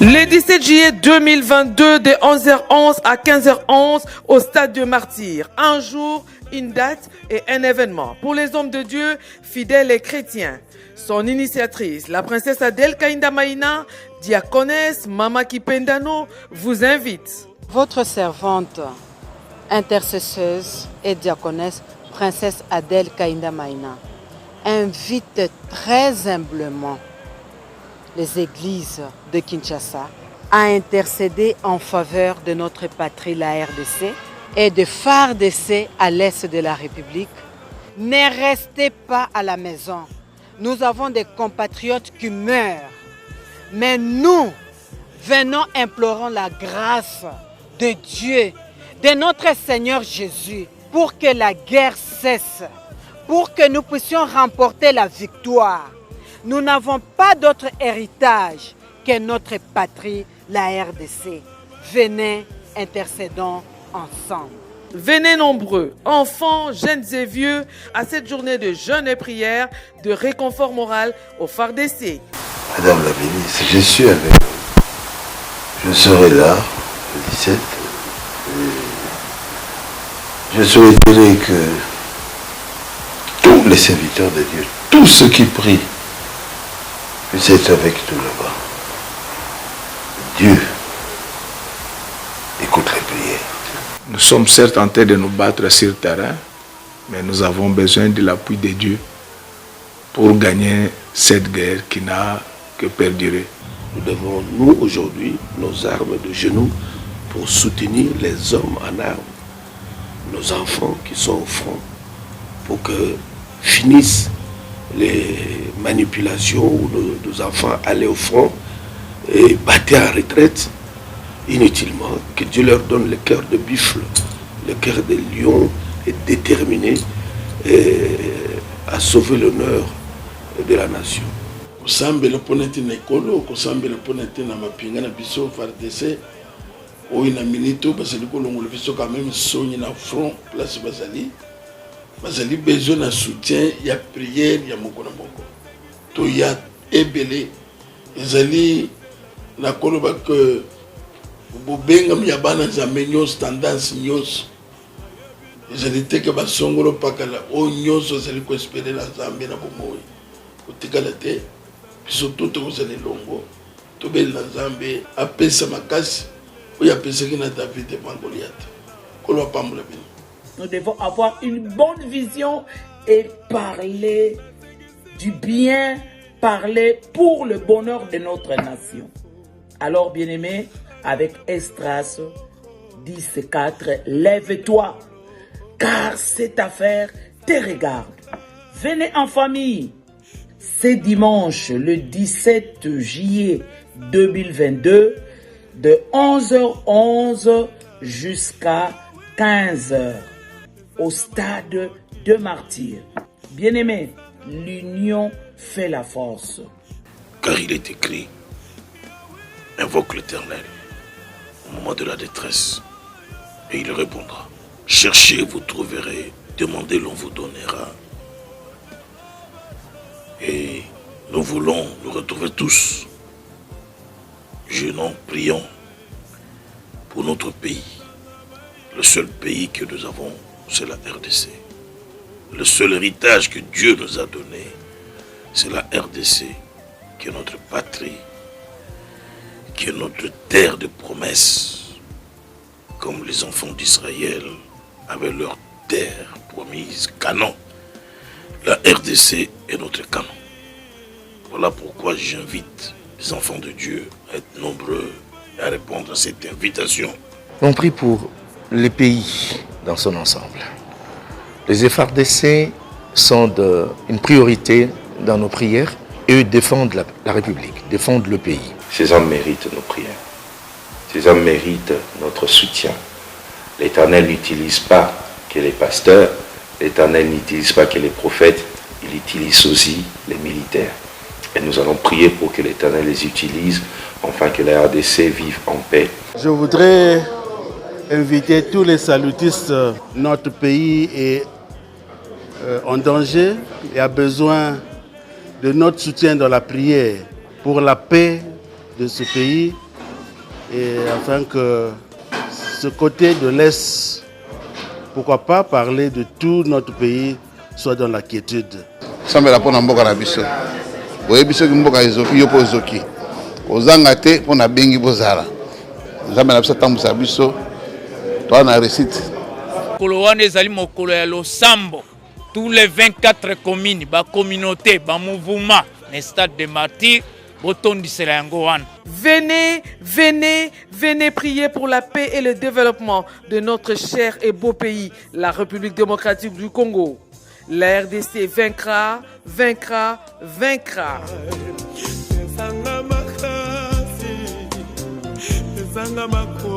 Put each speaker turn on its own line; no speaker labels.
Le 17 juillet 2022, de 11h11 à 15h11 au stade de Martyrs. Un jour, une date et un événement. Pour les hommes de Dieu, fidèles et chrétiens. Son initiatrice, la princesse Adèle Kainda Maïna, diaconesse Mama Kipendano, vous invite.
Votre servante, intercesseuse et diaconesse, princesse Adèle Kainda Maïna, invite très humblement les églises de Kinshasa à intercéder en faveur de notre patrie, la RDC, et de FARDC à l'est de la République. Ne restez pas à la maison. Nous avons des compatriotes qui meurent. Mais nous, venons implorons la grâce de Dieu, de notre Seigneur Jésus, pour que la guerre cesse, pour que nous puissions remporter la victoire. Nous n'avons pas d'autre héritage que notre patrie, la RDC. Venez, intercédons ensemble.
Venez nombreux, enfants, jeunes et vieux, à cette journée de jeûne et prière, de réconfort moral au FARDC.
Madame la ministre, je suis avec vous. Je serai là le 17. Je souhaiterais que tous les serviteurs de Dieu, tous ceux qui prient, puissent être avec nous là-bas. Dieu écoute les prières.
Nous sommes certes en train de nous battre sur le terrain, mais nous avons besoin de l'appui de Dieu pour gagner cette guerre qui n'a que perdurer.
Nous devons, nous, aujourd'hui, nos armes de genoux pour soutenir les hommes en armes, nos enfants qui sont au front, pour que finissent les manipulations où nos enfants allaient au front et battaient en retraite inutilement, que Dieu leur donne le cœur de buffle, le cœur de lion et déterminé à sauver l'honneur de la nation.
Kosambela ponete na ekolo, kosambela ponete na mapinga na biso FARDC, oyo na minito basali kolongola biso quand même sonyi na front place bazali besoin na soutien ya prière ya moko na moko. To ya ebele ezali na koloba que bobenga ya bana nzambe nyonso tendance nyonso ezali te ke basongolo pakala oyo nyonso ezali koespere na nzambe na bomoi kotikala te biso toto kozala elongo tobeli na nzambe apesa makasi oyo apesaki na David epa Goliath koloba pambola bino.
Nous devons avoir une bonne vision et parler du bien, parler pour le bonheur de notre nation. Alors, bien-aimés, avec Esdras 10:4, lève-toi, car cette affaire te regarde. Venez en famille. C'est dimanche, le 17 juillet 2022, de 11h11 jusqu'à 15h, au stade de Martyrs. Bien-aimés, l'union fait la force.
Car il est écrit, invoque l'Éternel au moment de la détresse, et il répondra. Cherchez, vous trouverez, demandez, l'on vous donnera. Et nous voulons nous retrouver tous. Jeûnons, prions pour notre pays. Le seul pays que nous avons, c'est la RDC. Le seul héritage que Dieu nous a donné, c'est la RDC, qui est notre patrie, qui est notre terre de promesses, comme les enfants d'Israël avaient leur terre promise, Canaan. La RDC est notre Canaan. Voilà pourquoi j'invite les enfants de Dieu à être nombreux et à répondre à cette invitation.
On prie pour les pays dans son ensemble. Les FARDC sont une priorité dans nos prières et eux défendent la République, défendent le pays.
Ces hommes méritent nos prières. Ces hommes méritent notre soutien. L'Éternel n'utilise pas que les pasteurs, l'Éternel n'utilise pas que les prophètes, il utilise aussi les militaires. Et nous allons prier pour que l'Éternel les utilise, afin que la RDC vive en paix.
Je voudrais inviter tous les salutistes de notre pays et en danger et a besoin de notre soutien dans la prière pour la paix de ce pays et afin que ce côté de l'Est, pourquoi pas parler de tout notre pays, soit dans la quiétude.
Sambela pona mboka na biso. Boye biso ki mboka ezoki yo po ezoki. Kozanga te pona bengi bozala. Nzambe na biso tambusa biso. Toi na récite.
Mokolo wana ezali mokolo ya losambo. Tous les 24 communes, ba communauté, ba mouvement, les stades de martyrs, botondisela yango wana.
Venez, venez, venez prier pour la paix et le développement de notre cher et beau pays, la République démocratique du Congo. La RDC vaincra, vaincra, vaincra.
Zanga makasi, zanga makasi.